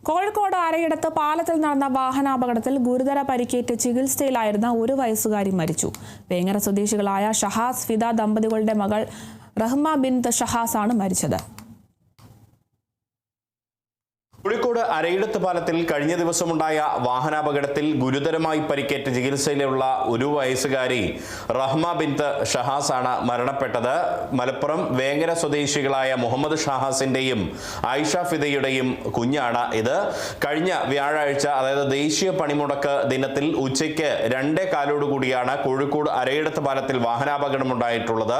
കോഴിക്കോട് അരയിടത്ത് പാലത്തിൽ നടന്ന വാഹനാപകടത്തിൽ ഗുരുതര പരിക്കേറ്റ് ചികിത്സയിലായിരുന്ന 1 വയസ്സുകാരി മരിച്ചു. വേങ്ങര സ്വദേശികളായ ഷഹാസ് ഫിദ ദമ്പതികളുടെ മകൾ റഹ്മ ബിൻത് ഷഹാസ് ആണ് മരിച്ചത്. കോഴിക്കോട് അരയിടത്ത് പാലത്തിൽ കഴിഞ്ഞ ദിവസമുണ്ടായ വാഹനാപകടത്തിൽ ഗുരുതരമായി പരിക്കേറ്റ് ചികിത്സയിലുള്ള 1 വയസ്സുകാരി റഹ്മ ബിൻത് ഷഹാസ് ആണ് മരണപ്പെട്ടത്. മലപ്പുറം വേങ്ങര സ്വദേശികളായ മുഹമ്മദ് ഷഹാസിന്റെയും ആയിഷ ഫിദയുടെയും കുഞ്ഞാണ് ഇത്. കഴിഞ്ഞ വ്യാഴാഴ്ച, അതായത് ദേശീയ പണിമുടക്ക് ദിനത്തിൽ ഉച്ചയ്ക്ക് 2:15 കൂടിയാണ് കോഴിക്കോട് അരയിടത്ത് പാലത്തിൽ വാഹനാപകടം ഉണ്ടായിട്ടുള്ളത്.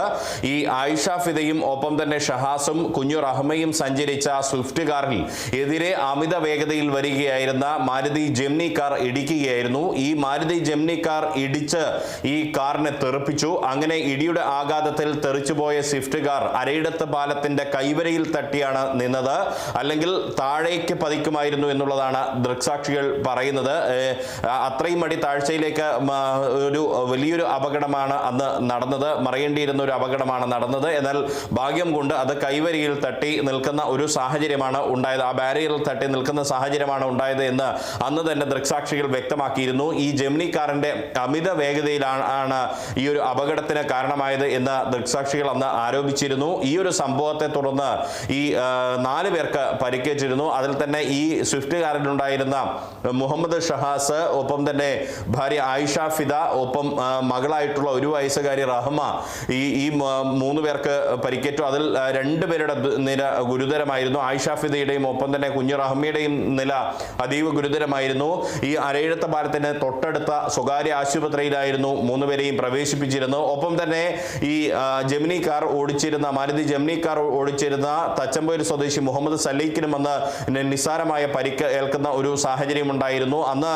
ഈ ആയിഷ ഫിദയും ഒപ്പം തന്നെ ഷഹാസും കുഞ്ഞു റഹ്മയും സഞ്ചരിച്ച സ്വിഫ്റ്റ് കാറിൽ എതിരെ അമിത വേഗതയിൽ വരികയായിരുന്ന മാരുതി ജെംനി കാർ ഇടിക്കുകയായിരുന്നു. ഈ മാരുതി ജെംനി കാർ ഇടിച്ച് ഈ കാറിനെ തെറിപ്പിച്ചു. അങ്ങനെ ഇടിയുടെ ആഘാതത്തിൽ തെറിച്ചുപോയ സ്വിഫ്റ്റ് കാർ അരയിടത്ത് പാലത്തിന്റെ കൈവരയിൽ തട്ടിയാണ് നിന്നത്. അല്ലെങ്കിൽ താഴേക്ക് പതിക്കുമായിരുന്നു എന്നുള്ളതാണ് ദൃക്സാക്ഷികൾ പറയുന്നത്. അത്രയും അടി താഴ്ചയിലേക്ക് ഒരു വലിയൊരു അപകടമാണ് അന്ന് നടന്നത്. മറയേണ്ടിയിരുന്ന ഒരു അപകടമാണ് നടന്നത്. എന്നാൽ ഭാഗ്യം കൊണ്ട് അത് കൈവരിയിൽ തട്ടി നിൽക്കുന്ന ഒരു സാഹചര്യമാണ് ഉണ്ടായത്. ആ ബാരിയറിൽ തട്ടി നിൽക്കുന്ന സാഹചര്യമാണ് ഉണ്ടായത് എന്ന് അന്ന് തന്നെ ദൃക്സാക്ഷികൾ വ്യക്തമാക്കിയിരുന്നു. ഈ ജെമിനി കാറിന്റെ അമിത വേഗതയിലാണ് ഈ ഒരു അപകടത്തിന് കാരണമായത് എന്ന് ദൃക്സാക്ഷികൾ അന്ന് ആരോപിച്ചിരുന്നു. ഈ ഒരു സംഭവത്തെ തുടർന്ന് ഈ 4 പേർക്ക് പരിക്കേറ്റിരുന്നു. അതിൽ തന്നെ ഈ സ്വിഫ്റ്റ് കാറിലുണ്ടായിരുന്ന മുഹമ്മദ് ഷഹാസ്, ഒപ്പം തന്നെ ഭാര്യ ആയിഷ ഫിദ, ഒപ്പം മകളായിട്ടുള്ള 1 വയസ്സുകാരി റഹ്മ, ഈ 3 പേർക്ക് പരിക്കേറ്റു. അതിൽ 2 പേരുടെ നില ഗുരുതരമായിരുന്നു. ആയിഷ ഫിദയുടെയും ഒപ്പം തന്നെ കുഞ്ഞു റഹ്മയുടെയും നില അതീവ ഗുരുതരമായിരുന്നു. ഈ അരയിടത്ത് പാലത്തിന് തൊട്ടടുത്ത സ്വകാര്യ ആശുപത്രിയിലായിരുന്നു 3 പേരെയും പ്രവേശിപ്പിച്ചിരുന്നു. ഒപ്പം തന്നെ ഈ ജെമിനി കാർ ഓടിച്ചിരുന്ന മാരുതി ജെമിനി കാർ ഓടിച്ചിരുന്ന തച്ചമ്പൂർ സ്വദേശി മുഹമ്മദ് സലീഖിനും അന്ന് നിസ്സാരമായ പരിക്ക് ഏൽക്കുന്ന ഒരു സാഹചര്യം ഉണ്ടായിരുന്നു. അന്ന്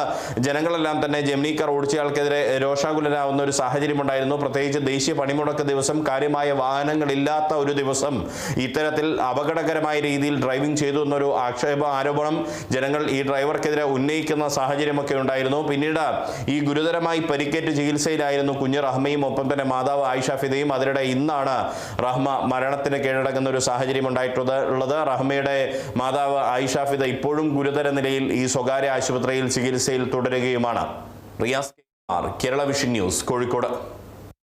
ജനങ്ങളെല്ലാം തന്നെ ജെമിനി കാർ ഓടിച്ചയാൾക്കെതിരെ രോഷാകുലരാകുന്ന ഒരു സാഹചര്യം ഉണ്ടായിരുന്നു. പ്രത്യേകിച്ച് ദേശീയ പണിമുടക്ക് ദിവസം, കാര്യമായ വാഹനങ്ങളില്ലാത്ത ഒരു ദിവസം ഇത്തരത്തിൽ അപകടകരമായ രീതിയിൽ ഡ്രൈവിംഗ് ചെയ്തു എന്നൊരു ആരോപണം ജനങ്ങൾ ഈ ഡ്രൈവർക്കെതിരെ ഉന്നയിക്കുന്ന സാഹചര്യമൊക്കെ ഉണ്ടായിരുന്നു. പിന്നീട് ഈ ഗുരുതരമായി പരിക്കേറ്റ് ചികിത്സയിലായിരുന്നു കുഞ്ഞു റഹ്മയും ഒപ്പം തന്നെ മാതാവ് ആയിഷ ഫിദയും. അതിനിടെ ഇന്നാണ് റഹ്മ മരണത്തിന് കീഴടങ്ങുന്ന ഒരു സാഹചര്യം ഉണ്ടായിട്ടുള്ളത്. റഹ്മയുടെ മാതാവ് ആയിഷ ഫിദ ഇപ്പോഴും ഗുരുതര നിലയിൽ ഈ സ്വകാര്യ ആശുപത്രിയിൽ ചികിത്സയിൽ തുടരുകയുമാണ്. Riyas, Kerala Vision News, Kozhikode.